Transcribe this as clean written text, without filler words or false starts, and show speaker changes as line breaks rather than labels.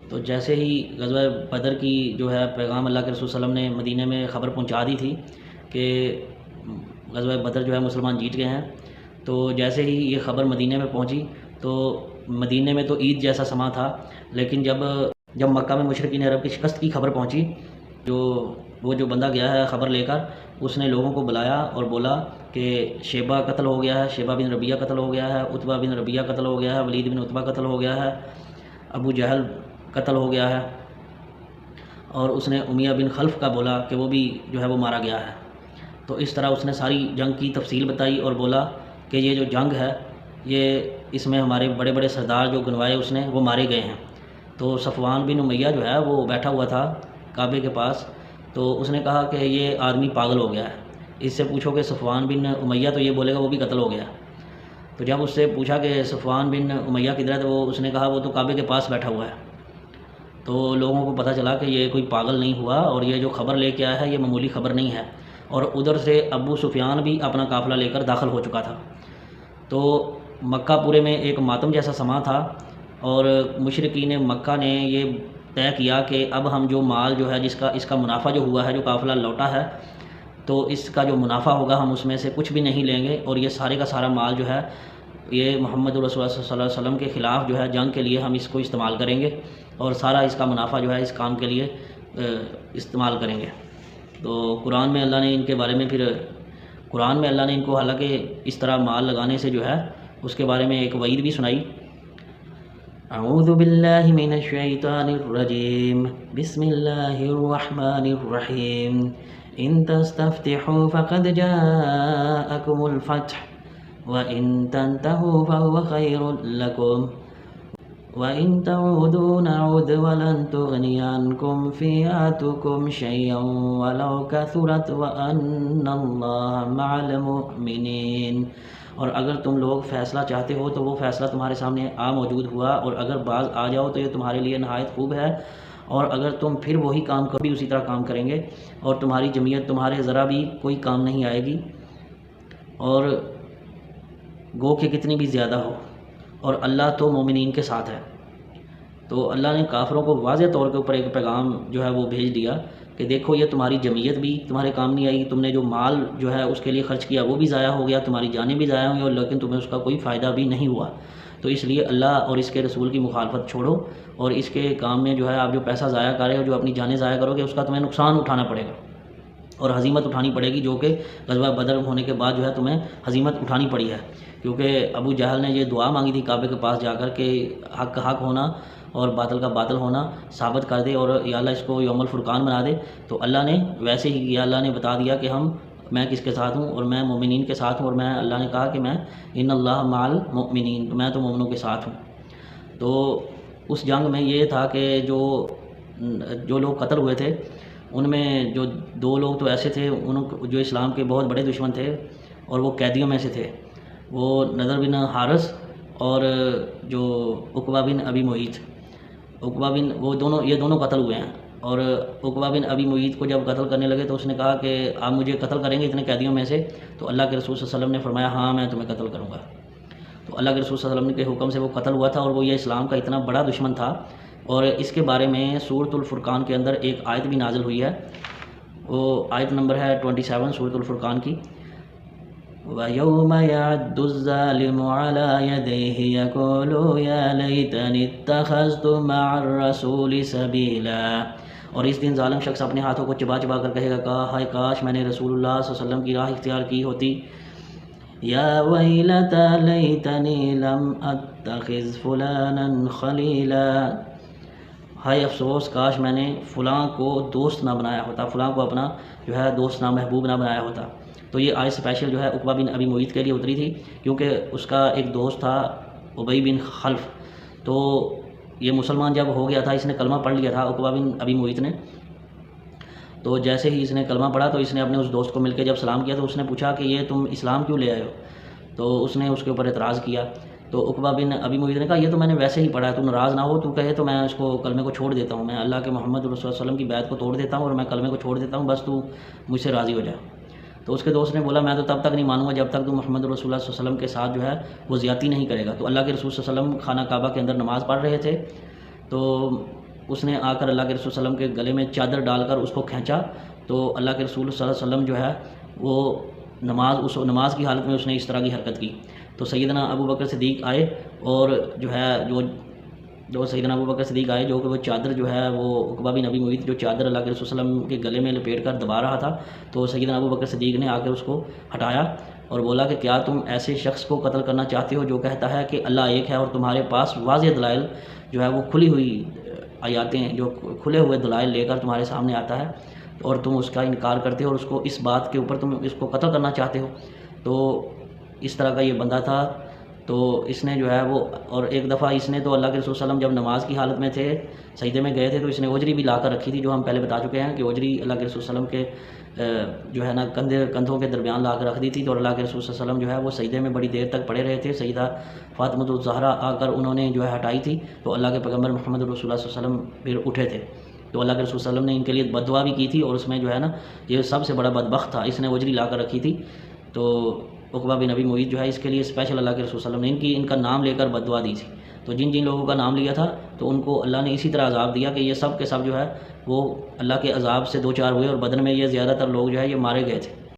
تو جیسے ہی غزوہ بدر کی جو ہے پیغام اللہ کے رسول صلی اللہ علیہ وسلم نے مدینہ میں خبر پہنچا دی تھی کہ غزوہ بدر جو ہے مسلمان جیت گئے ہیں، تو جیسے ہی یہ خبر مدینہ میں پہنچی تو مدینہ میں تو عید جیسا سما تھا، لیکن جب مکہ میں مشرکین عرب کی شکست کی خبر پہنچی، جو بندہ گیا ہے خبر لے کر، اس نے لوگوں کو بلایا اور بولا کہ شیبہ قتل ہو گیا ہے، شیبہ بن ربیعہ قتل ہو گیا ہے، عتبہ بن ربیعہ قتل ہو گیا ہے، ولید بن عتبہ قتل ہو گیا ہے، ابو جہل قتل ہو گیا ہے، اور اس نے امیہ بن خلف کا بولا کہ وہ بھی جو ہے وہ مارا گیا ہے۔ تو اس طرح اس نے ساری جنگ کی تفصیل بتائی اور بولا کہ یہ جو جنگ ہے اس میں ہمارے بڑے بڑے سردار جو گنوائے اس نے وہ مارے گئے ہیں۔ تو صفوان بن امیہ جو ہے وہ بیٹھا ہوا تھا کعبے کے پاس، تو اس نے کہا کہ یہ آدمی پاگل ہو گیا ہے، اس سے پوچھو کہ صفوان بن امیہ تو یہ بولے گا وہ بھی قتل ہو گیا۔ تو جب اس سے پوچھا کہ صفوان بن امیہ کدھر ہے، تو اس نے کہا وہ تو کعبے کے پاس بیٹھا ہوا ہے۔ تو لوگوں کو پتہ چلا کہ یہ کوئی پاگل نہیں ہوا، اور یہ جو خبر لے کے آیا ہے یہ معمولی خبر نہیں ہے، اور ادھر سے ابو سفیان بھی اپنا قافلہ لے کر داخل ہو چکا تھا۔ تو مکہ پورے میں ایک ماتم جیسا سما تھا، اور مشرکین مکہ نے یہ طے کیا کہ اب ہم جو مال جو ہے اس کا منافع جو ہوا ہے، جو قافلہ لوٹا ہے، تو اس کا جو منافع ہوگا ہم اس میں سے کچھ بھی نہیں لیں گے، اور یہ سارے کا سارا مال جو ہے یہ محمد رسول اللہ صلی اللہ علیہ وسلم کے خلاف جو ہے جنگ کے لیے ہم اس کو استعمال کریں گے، اور سارا اس کا منافع جو ہے اس کام کے لیے استعمال کریں گے۔ تو قرآن میں اللہ نے ان کے بارے میں اللہ نے ان کو حالانکہ اس طرح مال لگانے سے جو ہے اس کے بارے میں ایک وعید بھی سنائی۔ اعوذ باللہ من الشیطان الرجیم، بسم اللہ الرحمن الرحیم، ان تستفتحوا فقد جاءکم الفتح وَإِن تَنْتَهُوا فَهُوَ خَيْرٌ لَكُمْ وَإِن تَعُودُوا نَعُدْ وَلَن تُغْنِيَ عَنْكُمْ فِئَاتُكُمْ شَيْئًا وَلَوْ كَثُرَتْ وَأَنَّ اللَّهَ مَعَ الْمُؤْمِنِينَ۔ اور اگر تم لوگ فیصلہ چاہتے ہو تو وہ فیصلہ تمہارے سامنے موجود ہوا، اور اگر بعض آ جاؤ تو یہ تمہارے لیے نہایت خوب ہے، اور اگر تم پھر وہی کام کبھی اسی طرح کام کریں گے، اور تمہاری جمعیت تمہارے ذرا بھی کوئی کام نہیں آئے گی، اور گو کہ کتنی بھی زیادہ ہو، اور اللہ تو مومنین کے ساتھ ہے۔ تو اللہ نے کافروں کو واضح طور کے اوپر ایک پیغام جو ہے وہ بھیج دیا کہ دیکھو یہ تمہاری جمعیت بھی تمہارے کام نہیں آئی، تم نے جو مال جو ہے اس کے لیے خرچ کیا وہ بھی ضائع ہو گیا، تمہاری جانیں بھی ضائع ہوئی، اور لیکن تمہیں اس کا کوئی فائدہ بھی نہیں ہوا۔ تو اس لیے اللہ اور اس کے رسول کی مخالفت چھوڑو، اور اس کے کام میں جو ہے آپ جو پیسہ ضائع کرے ہو، جو اپنی جانیں ضائع کرو گے، اس کا تمہیں نقصان اٹھانا پڑے گا اور ہزیمت اٹھانی پڑے گی، جو کہ غزوہ بدر ہونے کے بعد جو ہے تمہیں ہزیمت اٹھانی پڑی ہے، کیونکہ ابو جہل نے یہ دعا مانگی تھی کعبے کے پاس جا کر کہ حق کا حق ہونا اور باطل کا باطل ہونا ثابت کر دے، اور یا اللہ اس کو یوم الفرقان بنا دے۔ تو اللہ نے ویسے ہی یا اللہ نے بتا دیا کہ میں کس کے ساتھ ہوں، اور میں مومنین کے ساتھ ہوں، اور اللہ نے کہا کہ میں ان اللہ مع المؤمنین، میں تو مومنوں کے ساتھ ہوں۔ تو اس جنگ میں یہ تھا کہ جو لوگ قتل ہوئے تھے ان میں جو 2 لوگ تو ایسے تھے جو اسلام کے بہت بڑے دشمن تھے، اور وہ قیدیوں میں سے تھے، وہ نضر بن حارث اور جو عقبہ بن ابی معیط، یہ دونوں قتل ہوئے ہیں۔ اور عقبہ بن ابی معیط کو جب قتل کرنے لگے تو اس نے کہا کہ آپ مجھے قتل کریں گے اتنے قیدیوں میں سے؟ تو اللہ کے رسول صلی اللہ علیہ وسلم نے فرمایا ہاں میں تمہیں قتل کروں گا۔ تو اللہ کے رسول صلی اللہ علیہ وسلم کے حکم سے وہ قتل ہوا تھا، اور وہ یہ اسلام کا اتنا بڑا دشمن تھا۔ اور اس کے بارے میں سورۃ الفرقان کے اندر ایک آیت بھی نازل ہوئی ہے، وہ آیت نمبر ہے 27 سورۃ الفرقان کی، وَيَوْمَ يَعَدُّ الظَّالِمُ عَلَى يَدَيْهِ يَقُولُ يَا لَيْتَنِي اتَّخَذْتُ مَعَ الرَّسُولِ سَبِيلًا۔ اور اس دن ظالم شخص اپنے ہاتھوں کو چبا چبا کر کہے گا ہائے کاش میں نے رسول اللہ صلی اللہ علیہ وسلم کی راہ اختیار کی ہوتی۔ یا ویلتی لیتنی لم اتخذ فلانا خلیلا، ہائے افسوس کاش میں نے فلاں کو دوست نہ بنایا ہوتا، فلاں کو اپنا جو ہے دوست نہ محبوب نہ بنایا ہوتا۔ تو یہ آیت اسپیشل جو ہے عقبہ بن ابی معیط کے لیے اتری تھی، کیونکہ اس کا ایک دوست تھا ابی بن خلف، تو یہ مسلمان جب ہو گیا تھا، اس نے کلمہ پڑھ لیا تھا عقبہ بن ابی معیط نے، تو جیسے ہی اس نے کلمہ پڑھا تو اس نے اپنے اس دوست کو مل کے جب سلام کیا تو اس نے پوچھا کہ یہ تم اسلام کیوں لے آئے ہو؟ تو اس نے اس کے اوپر اعتراض کیا، تو عقبہ بن ابی معیط نے کہا یہ تو میں نے ویسے ہی پڑھا ہے، تو ناراض نہ ہو، تو کہے تو میں اس کو کلمے کو چھوڑ دیتا ہوں، میں اللہ کے محمد رسول اللہ علیہ وسلم کی بیعت کو توڑ دیتا ہوں اور میں کلمے کو چھوڑ دیتا ہوں، بس تو مجھ سے راضی ہو جائے۔ تو اس کے دوست نے بولا میں تو تب تک نہیں مانوں گا جب تک تو محمد رسول اللہ صلی اللہ علیہ وسلم کے ساتھ جو ہے وہ زیادتی نہیں کرے گا۔ تو اللہ کے رسول صلی اللہ علیہ وسلم خانہ کعبہ کے اندر نماز پڑھ رہے تھے، تو اس نے آ کر اللہ کے رسول صلی اللہ علیہ وسلم کے گلے میں چادر ڈال کر اس کو کھینچا، تو اللہ کے رسول صلی اللہ علیہ وسلم جو ہے وہ نماز کی حالت میں اس نے اس طرح کی حرکت کی۔ تو سیدنا ابو بکر صدیق آئے اور جو ہے جو سیدنا ابو بکر صدیق آئے، جو کہ وہ چادر جو ہے وہ عقبہ بن ابی معیط جو چادر اللہ کے رسول صلی اللہ علیہ وسلم کے گلے میں لپیٹ کر دبا رہا تھا، تو سیدنا ابو بکر صدیق نے آ کر اس کو ہٹایا اور بولا کہ کیا تم ایسے شخص کو قتل کرنا چاہتے ہو جو کہتا ہے کہ اللہ ایک ہے، اور تمہارے پاس واضح دلائل جو ہے وہ کھلی ہوئی آیاتیں، جو کھلے ہوئے دلائل لے کر تمہارے سامنے آتا ہے، اور تم اس کا انکار کرتے ہو اور اس کو اس بات کے اوپر تم اس کو قتل کرنا چاہتے ہو؟ تو اس طرح کا یہ بندہ تھا۔ تو اس نے جو ہے وہ، اور ایک دفعہ اس نے تو اللہ کے رسول صلی اللہ علیہ وسلم جب نماز کی حالت میں تھے، سجدے میں گئے تھے، تو اس نے اوجری بھی لا کر رکھی تھی، جو ہم پہلے بتا چکے ہیں کہ اوجری اللہ کے رسول صلی اللہ علیہ وسلم کے جو ہے نا کندھوں کے درمیان لا کر رکھ دی تھی، تو اللہ کے رسول صلی اللہ علیہ وسلم جو ہے وہ سجدے میں بڑی دیر تک پڑے رہے تھے۔ سیدہ فاطمہ الزہرا آ کر انہوں نے جو ہے ہٹائی تھی، تو اللہ کے پیغمبر محمد رسول اللہ صلی اللہ علیہ وسلم پھر اٹھے تھے، تو اللہ کے رسول صلی اللہ علیہ وسلم نے ان کے لیے بد دعا بھی کی تھی، اور اس میں جو ہے نا یہ سب سے بڑا بدبخت تھا، اس نے اوجری لا کر رکھی تھی۔ تو عقبہ بن ابی معیط جو ہے اس کے لیے اسپیشل اللہ کے رسول صلی اللہ علیہ وسلم نے ان کا نام لے کر بد دعا دی تھی۔ تو جن لوگوں کا نام لیا تھا تو ان کو اللہ نے اسی طرح عذاب دیا کہ یہ سب کے سب جو ہے وہ اللہ کے عذاب سے دو چار ہوئے، اور بدر میں یہ زیادہ تر لوگ جو ہے یہ مارے گئے تھے۔